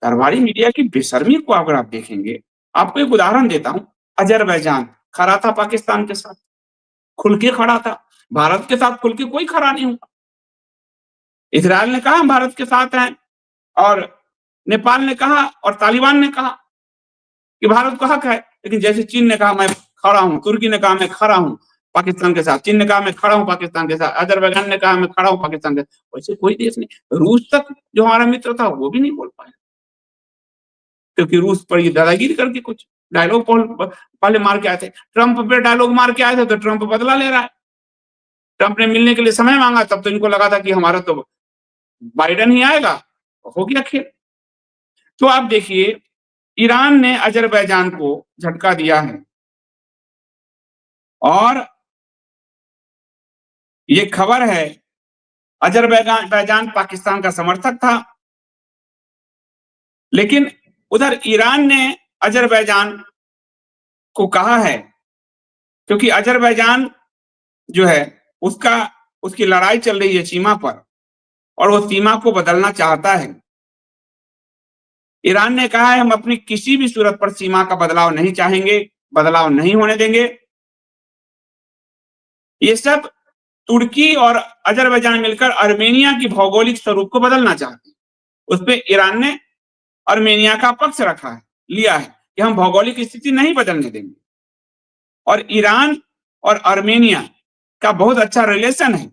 दरबारी मीडिया की बेशर्मी को अगर आप देखेंगे, आपको एक उदाहरण देता हूँ, अज़रबैजान खड़ा था पाकिस्तान के साथ, खुल के खड़ा था। भारत के साथ खुल के कोई खड़ा नहीं हुआ। इज़राइल ने कहा हम भारत के साथ हैं और नेपाल ने कहा और तालिबान ने कहा कि भारत को हक है। लेकिन जैसे चीन ने कहा मैं खड़ा हूँ, तुर्की ने कहा मैं खड़ा हूँ पाकिस्तान के साथ, चीन ने कहा मैं खड़ा हूँ पाकिस्तान के साथ, अज़रबैजान ने कहा मैं खड़ा हूँ पाकिस्तान के साथ, वैसे कोई देश नहीं। रूस तक जो हमारा मित्र था वो भी नहीं बोल पाया। क्योंकि रूस पर ये दादागिरी करके कुछ डायलॉग पहले मार के आए थे। ट्रंप पे डायलॉग मार के आए थे तो ट्रंप बदला ले रहा है। ट्रंप ने मिलने के लिए समय मांगा तब तो इनको लगा था कि हमारा तो बाइडेन ही आएगा, हो गया खेल। तो आप देखिए ईरान ने अज़रबैजान को झटका दिया है और ये खबर है अज़रबैजान पाकिस्तान का समर्थक था, लेकिन उधर ईरान ने अज़रबैजान को कहा है क्योंकि अज़रबैजान जो है उसकी लड़ाई चल रही है सीमा पर और वो सीमा को बदलना चाहता है। ईरान ने कहा है हम अपनी किसी भी सूरत पर सीमा का बदलाव नहीं चाहेंगे, बदलाव नहीं होने देंगे। ये सब तुर्की और अज़रबैजान मिलकर आर्मेनिया की भौगोलिक स्वरूप को बदलना चाहते हैं। उसपे ईरान ने आर्मेनिया का पक्ष रखा है, लिया है कि हम भौगोलिक स्थिति नहीं बदलने देंगे। और ईरान और आर्मेनिया का बहुत अच्छा रिलेशन है।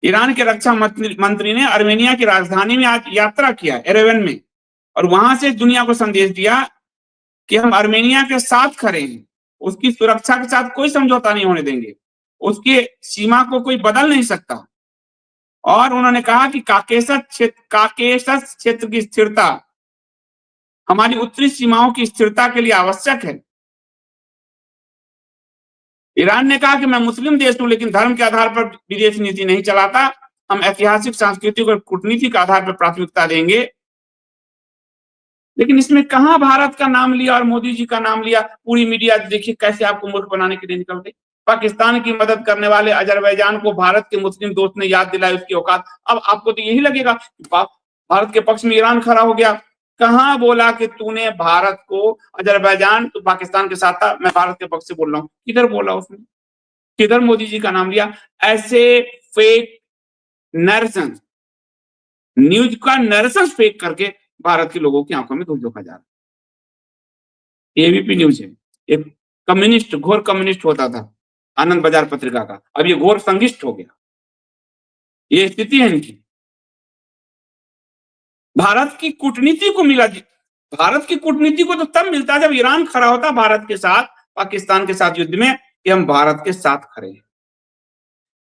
ईरान के रक्षा मंत्री ने आर्मेनिया की राजधानी में आज यात्रा किया एरेवन में और वहां से दुनिया को संदेश दिया कि हम आर्मेनिया के साथ खड़े हैं, उसकी सुरक्षा के साथ कोई समझौता नहीं होने देंगे, उसकी सीमा को कोई बदल नहीं सकता। और उन्होंने कहा कि काकेशस क्षेत्र की स्थिरता हमारी उत्तरी सीमाओं की स्थिरता के लिए आवश्यक है। ईरान ने कहा कि मैं मुस्लिम देश हूं लेकिन धर्म के आधार पर विदेश नीति नहीं चलाता, हम ऐतिहासिक, सांस्कृतिक और कूटनीतिक आधार पर प्राथमिकता देंगे। लेकिन इसमें कहां भारत का नाम लिया और मोदी जी का नाम लिया। पूरी मीडिया देखिए कैसे आपको मूर्ख बनाने के लिए निकल गई। पाकिस्तान की मदद करने वाले अज़रबैजान को भारत के मुस्लिम दोस्त ने याद दिलाई उसकी औकात। अब आपको तो यही लगेगा भारत के पक्ष में ईरान खड़ा हो गया। कहां बोला कि तूने भारत को, अज़रबैजान तो पाकिस्तान के साथ था, मैं भारत के पक्ष से बोल रहा हूं, किधर बोला उसने, किधर मोदी जी का नाम लिया। ऐसे फेक नरेशन, न्यूज का नरेशन फेक करके भारत के लोगों की आंखों में धूल झोंका जा रहा है। एबीपी न्यूज है, एक कम्युनिस्ट, घोर कम्युनिस्ट होता था आनंद बाजार पत्रिका का, अब ये घोर संघिष्ट हो गया। ये स्थिति है इनकी। भारत की कूटनीति को मिला, भारत की कूटनीति को तो तब मिलता जब ईरान खड़ा होता भारत के साथ, पाकिस्तान के साथ युद्ध में कि हम भारत के साथ खड़े हैं।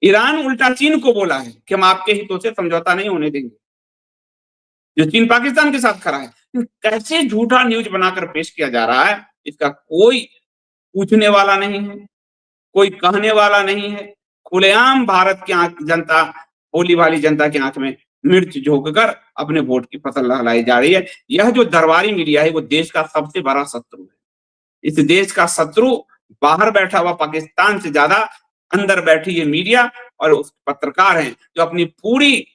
ईरान उल्टा चीन को बोला है कि हम आपके हितों से समझौता नहीं होने देंगे, जो चीन पाकिस्तान के साथ खड़ा है। कैसे झूठा न्यूज बनाकर पेश किया जा रहा है, इसका कोई पूछने वाला नहीं है, कोई कहने वाला नहीं है। खुलेआम भारत की आंख, जनता, भोली वाली जनता की आंख में मिर्च झोंककर अपने वोट की फसल लहलाई जा रही है। यह जो दरबारी मीडिया है वो देश का सबसे बड़ा शत्रु है। इस देश का शत्रु बाहर बैठा हुआ पाकिस्तान से ज्यादा अंदर बैठी ये मीडिया और उस पत्रकार हैं जो अपनी पूरी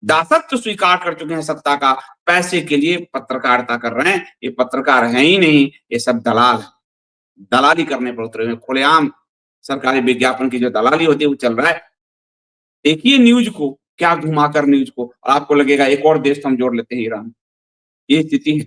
दासत्व स्वीकार कर चुके हैं सत्ता का, पैसे के लिए पत्रकारिता कर रहे हैं। ये पत्रकार हैं ही नहीं, ये सब दलाल है, दलाली करने पर उतरे हुए। खुलेआम सरकारी विज्ञापन की जो दलाली होती है वो चल रहा है। देखिए न्यूज को, क्या घुमाकर न्यूज को, और आपको लगेगा एक और देश हम जोड़ लेते हैं, ईरान। ये स्थिति है।